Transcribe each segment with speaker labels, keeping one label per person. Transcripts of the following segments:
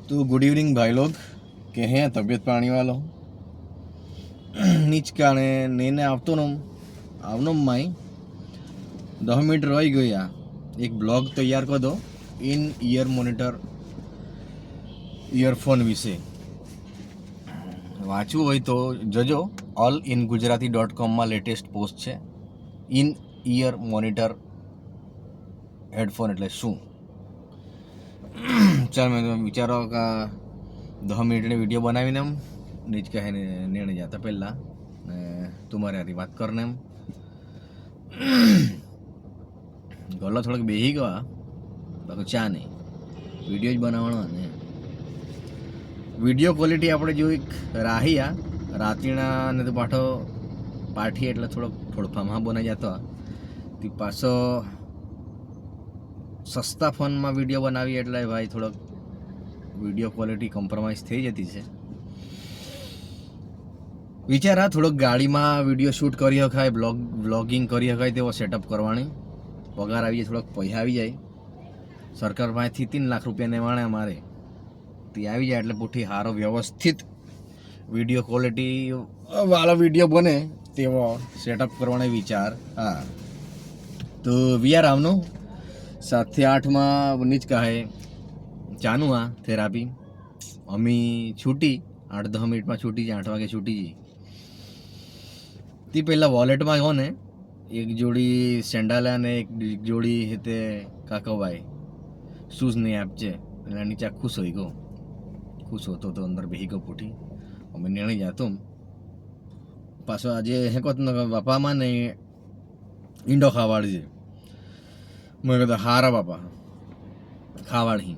Speaker 1: तो good evening भाई लोग, के हैं तबीयत पानी वालो નીચ કારણે નેને આવનો માઈ 10 મિનિટ રહી ગયા. એક બ્લોગ તૈયાર કરી દો ઇન ઇયર મોનિટર ઇયરફોન વિશે. વાંચવું હોય તો જજો. allingujarati.com લેટેસ્ટ પોસ્ટ છે. ઇન ઇયર મોનિટર હેડફોન એટલે શું. ચાલ મેં વિચારો કે 10 મિનિટની વિડીયો બનાવીને એમ નીચ કહે નેણે જતા પહેલાં ને તમારે આથી વાત કરને એમ ગોલા થોડાક બેસી ગયા. બાકી ચા નહીં, વિડીયો જ બનાવવાનો. ને વિડીયો ક્વોલિટી આપણે જોઈ રાહિયા રાતીના ને તો પાઠી એટલે થોડોક ફામા બનાવી જતો. તે પાછો સસ્તા ફોનમાં વિડીયો બનાવી એટલે ભાઈ થોડોક વિડીયો ક્વોલિટી કોમ્પ્રોમાઇઝ થઈ જતી છે. વિચારા થોડોક ગાડીમાં વિડીયો શૂટ કરી શકાય, વ્લોગિંગ કરી શકાય તેવો સેટઅપ કરવાની. પગાર આવી જાય, થોડોક પૈસા આવી જાય. સરકાર પાસેથી 3 લાખ રૂપિયાને વાણે અમારે તે આવી જાય એટલે પૂઠી સારો વ્યવસ્થિત વિડીયો ક્વોલિટી વાળો વિડીયો બને તેવો સેટઅપ કરવાનો વિચાર. હા, તો વીઆર આવનું 7 થી 8 નીચ કહે ચાનું આ થેરાપી અમી છૂટી 8-10 મિનિટમાં છૂટી જાય. 8 વાગે છૂટી જાય. તે પહેલાં વોલેટમાં ગયો ને એક જોડી સેન્ડાલ અને એક જોડી તે કાકાભાઈ શૂઝ નહીં આપજે એટલે નીચે ખુશ હોઈ ગયો. ખુશ હોતો તો અંદર બેસી ગયો પૂઠી. અમે નેણી જાતો પાછો આજે હે કહો બાપામાં ને ઈંડો ખાવાડજે. મેં કીધું હારા બાપા ખાવાડી.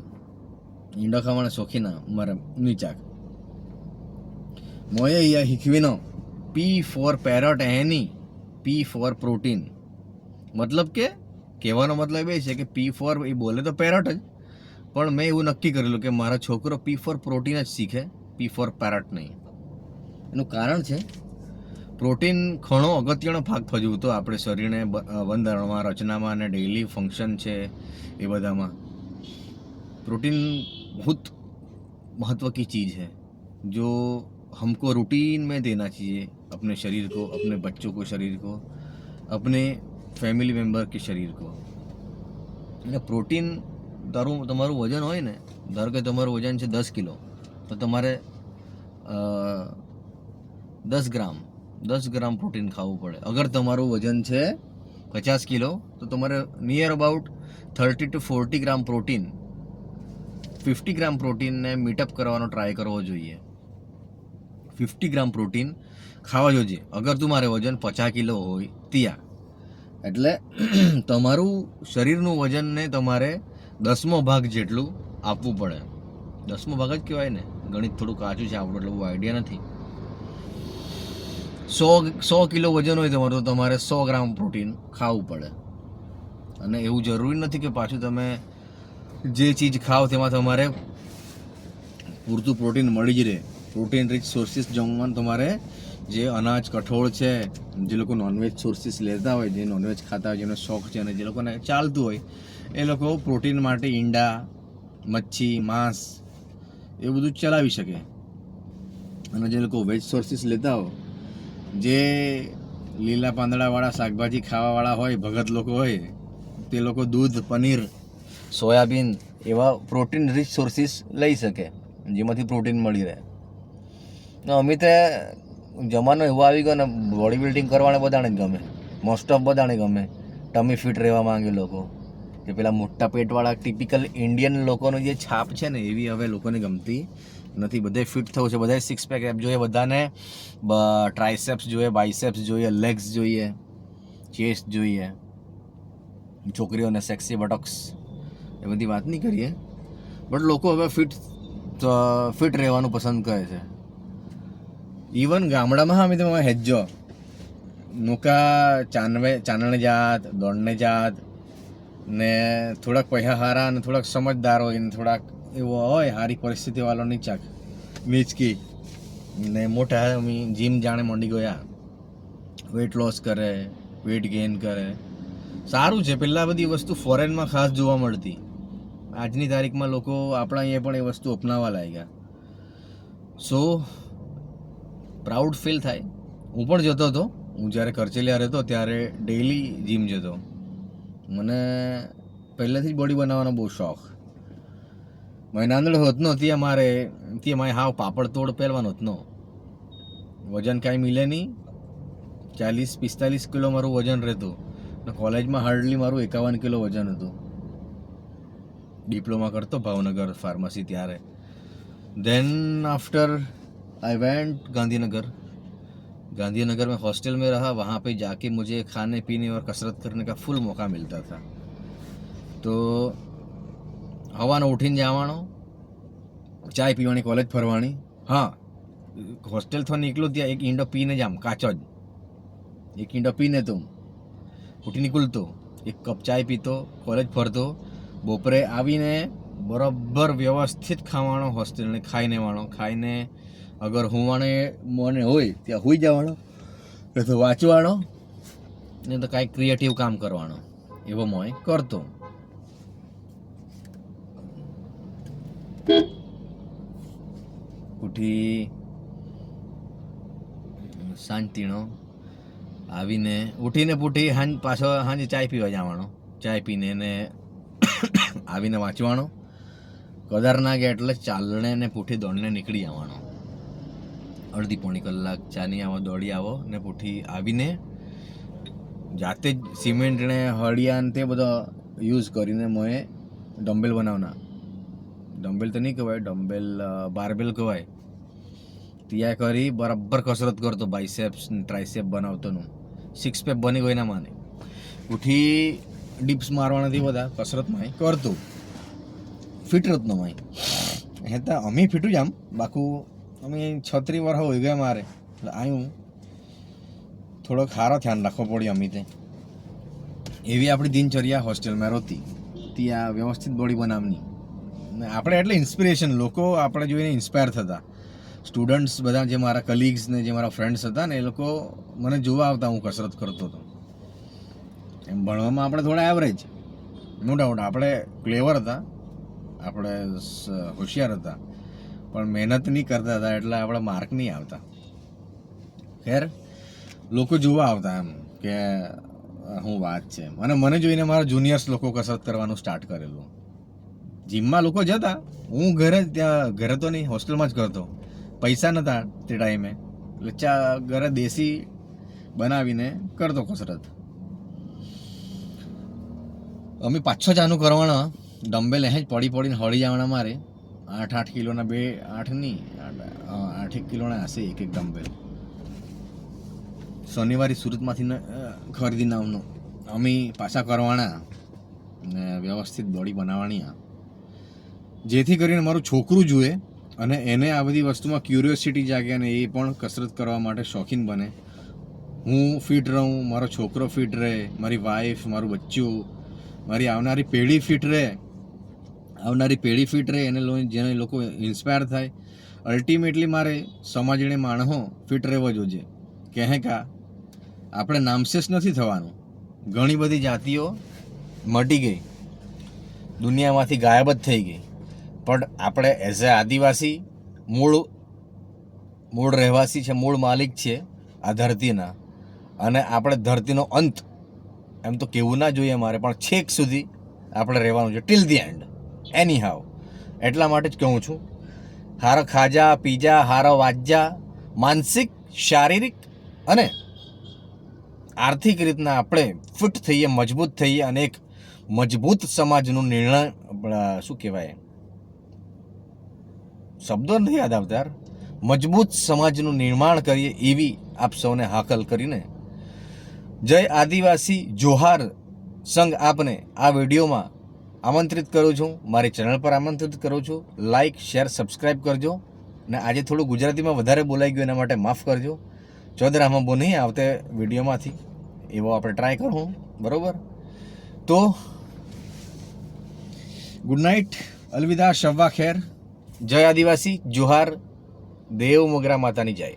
Speaker 1: ઈંડો ખાવાના શોખીના મારે નીચાક મોએ અહીંયા શીખવીનો P for parrot any P for protein. મતલબ કે કહેવાનો મતલબ એ છે કે P for એ બોલે તો પેરટ જ, પણ મેં એવું નક્કી કરેલું કે મારો છોકરો P for પ્રોટીન જ શીખે, P for પેરટ નહીં. એનું કારણ છે પ્રોટીન ઘણો અગત્યનો ભાગ ભજવતો આપણે શરીરને બંધારણમાં, રચનામાં અને ડેઇલી ફંક્શન છે એ બધામાં. प्रोटीन बहुत महत्व की चीज़ है जो हमको रूटीन में देना चाहिए अपने शरीर को, अपने बच्चों को शरीर को, अपने फैमिली मेम्बर के शरीर को. એટલે પ્રોટીન તમારું વજન હોય ને, ધારો કે તમારું વજન છે 10 કિલો તો તમારે 10 ગ્રામ પ્રોટીન ખાવું પડે. અગર તમારું વજન છે 50 કિલો તો તમારે near about 30 to 40 gram protein, 50 gram પ્રોટીનને મીટઅપ કરવાનો ટ્રાય કરવો જોઈએ. 50 ગ્રામ પ્રોટીન ખાવા જોઈએ અગર તમારે વજન 50 કિલો હોય ત્યાં. એટલે તમારું શરીરનું વજનને તમારે 10મો ભાગ જેટલું આપવું પડે. 10મો ભાગ જ કહેવાય ને, ગણિત થોડું કાચું છે આપણું એટલે બહુ આઈડિયા નથી. 100 કિલો વજન હોય તમારું તો તમારે 100 ગ્રામ પ્રોટીન ખાવું પડે. અને એવું જરૂરી નથી કે પાછું તમે જે ચીજ ખાઓ તેમાં તમારે પૂરતું પ્રોટીન મળી જ રહે. પ્રોટીન રિચ સોર્સિસ જમવાનું તમારે જે અનાજ, કઠોળ છે, જે લોકો નોનવેજ સોર્સિસ લેતા હોય, જે નોનવેજ ખાતા હોય, જેનો શોખ છે અને જે લોકોને ચાલતું હોય એ લોકો પ્રોટીન માટે ઈંડા, મચ્છી, માંસ એ બધું ચલાવી શકે. અને જે લોકો વેજ સોર્સિસ લેતા હોય, જે લીલા પાંદડાવાળા શાકભાજી ખાવાવાળા હોય, ભગત લોકો હોય, તે લોકો દૂધ, પનીર, સોયાબીન એવા પ્રોટીન રિચ સોર્સિસ લઈ શકે જેમાંથી પ્રોટીન મળી રહે. અમે તો જમાનો એવો આવી ગયો ને બોડી બિલ્ડિંગ કરવાને બધાને જ ગમે, મોસ્ટ ઓફ બધાને ગમે. ટમી ફિટ રહેવા માંગે લોકો, કે પેલા મોટા પેટવાળા ટિપિકલ ઇન્ડિયન લોકોની જે છાપ છે ને એવી હવે લોકોને ગમતી નથી. બધે ફિટ થવું છે, બધાએ 6 પેક એપ જોઈએ, બધાને ટ્રાઇસેપ્સ જોઈએ, બાઇસેપ્સ જોઈએ, લેગ્સ જોઈએ, ચેસ્ટ જોઈએ. છોકરીઓને સેક્સી બટોક્સ એ બધી વાત નહીં કરીએ, બટ લોકો હવે ફિટ રહેવાનું પસંદ કરે છે. ઇવન ગામડામાં અમે તમે હેજો નોકા ચાનણે જાત, દોડને જાત ને થોડાક પૈસા હારા ને થોડાક સમજદાર હોય ને થોડાક એવો હોય સારી પરિસ્થિતિ વાળો નીચાક નીચકી ને મોટા અમે જીમ જાણે મંડી ગયા, વેટ લોસ કરે, વેટ ગેઇન કરે. સારું છે. પહેલાં બધી વસ્તુ ફોરેનમાં ખાસ જોવા મળતી, આજની તારીખમાં લોકો આપણા અહીંયા પણ એ વસ્તુ અપનાવવા લાગ્યા. સો પ્રાઉડ ફીલ થાય. હું પણ જતો હતો. હું જ્યારે કરચેલિયા રહેતો ત્યારે ડેઈલી જીમ જતો. મને પહેલેથી જ બોડી બનાવવાનો બહુ શોખ. મારે નાંદડો હતો ત્યાં મારે હાવ પાપડ તોડ પહેરવાનો હતો. વજન કાંઈ મિલે નહીં. 40-45 કિલો મારું વજન રહેતું. કોલેજમાં હાર્ડલી મારું 51 કિલો વજન હતું. डिप्लोमा करतो भावनगर फार्मेसी त्यारे. Then after I went Gandhinagar में हॉस्टल में रहा. वहाँ पे जाके मुझे खाने पीने और कसरत करने का फुल मौका मिलता था. तो हवानो उठीने जवानो, चाय पीवानी, कॉलेज फरवानी. हाँ, हॉस्टेल थो निकलो त्या एक ईंडो पीने जाम, काचो ज एक ईंडो पीने तुम उठी निकलतो, एक कप चाय पीतो, कॉलेज फरतो. બપોરે આવીને બરાબર વ્યવસ્થિત ખાવાનો હોસ્ટેલને ખાઈને અગર હુંવાને મને હોય ત્યાં હુઈ જવાનો, ને તો વાંચવાનો, ને તો કાંઈક ક્રિએટિવ કામ કરવાનો. એવો મોય કરતો. ઉઠી શાંતિનો આવીને ઉઠીને પાછો સાંજે ચાય પીવા જવાનો. ચાય પીને ને આવીને વાંચવાનો. કદાર ના ગયા એટલે ચાલણે ને પૂઠી દોડીને નીકળી જવાનો. અડધી પોણી કલાક ચાની આવો, દોડી આવો ને પૂઠી આવીને જાતે જ સિમેન્ટ ને હળિયા ને તે બધો યુઝ કરીને મોએ ડમ્બેલ બનાવના. ડમ્બેલ તો નહીં કહેવાય, ડમ્બેલ બારબેલ કહેવાય. ત્યાં કરી બરાબર કસરત કરતો. બાયસેપ્સ ને ટ્રાયસેપ બનાવતોનું. 6 પેક બની ગઈ ના માને. ઉઠી ડિપ્સ મારવાનાથી બધા કસરતમાં કરતું. ફિટ રતનો માય હેતા અમે ફિટું જ આમ. બાકું અમે 36 વર્ષ હોય ગયા મારે એટલે આવ્યું થોડોક સારો ધ્યાન રાખવો પડ્યું. અમે તે એવી આપણી દિનચર્યા હોસ્ટેલમાં રહેતી. ત્યાં વ્યવસ્થિત બોડી બનાવની. ને આપણે એટલે ઇન્સ્પિરેશન, લોકો આપણે જોઈને ઇન્સ્પાયર થતા. સ્ટુડન્ટ્સ બધા જે મારા કલીગ્સ ને જે મારા ફ્રેન્ડ્સ હતા ને એ લોકો મને જોવા આવતા હું કસરત કરતો હતો. એમ ભણવામાં આપણે થોડા એવરેજ, નો ડાઉટ. આપણે ક્લેવર હતા, આપણે હોશિયાર હતા, પણ મહેનત નહીં કરતા હતા એટલે આપણા માર્ક નહીં આવતા. ખેર લોકો જોવા આવતા એમ કે શું વાત છે. અને મને જોઈને મારા જુનિયર્સ લોકો કસરત કરવાનું સ્ટાર્ટ કરેલું. જીમમાં લોકો જતા, હું ઘરે તો નહીં, હોસ્ટેલમાં જ કરતો. પૈસા નહોતા તે ટાઈમે એટલે ઘરે દેશી બનાવીને કરતો કસરત. અમે 5-6 ચાનું કરવાના. ડમ્બેલ જ પડીને હળી જવાના. મારે 8 કિલોના 8 કિલોના હશે એક ડમ્બેલ. શનિવારે સુરતમાંથી ખરીદીને આવવાનું. અમે પાછા કરવાના ને વ્યવસ્થિત બોડી બનાવવાની, જેથી કરીને મારું છોકરું જુએ અને એને આ બધી વસ્તુમાં ક્યુરિયોસિટી જાગે અને એ પણ કસરત કરવા માટે શોખીન બને. હું ફિટ રહું, મારો છોકરો ફિટ રહે, મારી વાઈફ, મારું બચ્ચું, મારી આવનારી પેઢી ફિટ રહે એને જેને લોકો ઇન્સ્પાયર થાય. અલ્ટિમેટલી મારે સમાજને માણસો ફિટ રહેવો જોઈએ. કહે કા આપણે નામશેષ નથી થવાનું. ઘણી બધી જાતિઓ મટી ગઈ, દુનિયામાંથી ગાયબ જ થઈ ગઈ, પણ આપણે એઝ એ આદિવાસી મૂળ રહેવાસી છે, મૂળ માલિક છે આ ધરતીના. અને આપણે ધરતીનો અંત એમ તો કહેવું ના જોઈએ મારે, પણ છેક સુધી આપણે રહેવાનું છે, ટિલ ધી એન્ડ. એની હાવ એટલા માટે જ કહું છું, હારો ખાજા પીજા, હારો વાજા, માનસિક, શારીરિક અને આર્થિક રીતના આપણે ફિટ થઈએ, મજબૂત થઈએ અને એક મજબૂત સમાજનું નિર્ણય, શું કહેવાય, શબ્દો નથી યાદ આવતા યાર, મજબૂત સમાજનું નિર્માણ કરીએ એવી આપ સૌને હાકલ કરીને જય આદિવાસી જોહાર સંઘ આપને આ વિડીયોમાં આમંત્રિત કરું છું, મારી ચેનલ પર આમંત્રિત કરું છું. લાઇક, શેર, સબસ્ક્રાઈબ કરજો. અને આજે થોડું ગુજરાતીમાં વધારે બોલાઈ ગયું એના માટે માફ કરજો. ચોદરામાં બહુ નહીં આવતે વિડીયોમાંથી, એવો આપણે ટ્રાય કરું. બરાબર? તો ગુડ નાઇટ, અલવિદા, શબ્બા ખેર, જય આદિવાસી, જોહાર, દેવ મોગરા માતાની જય.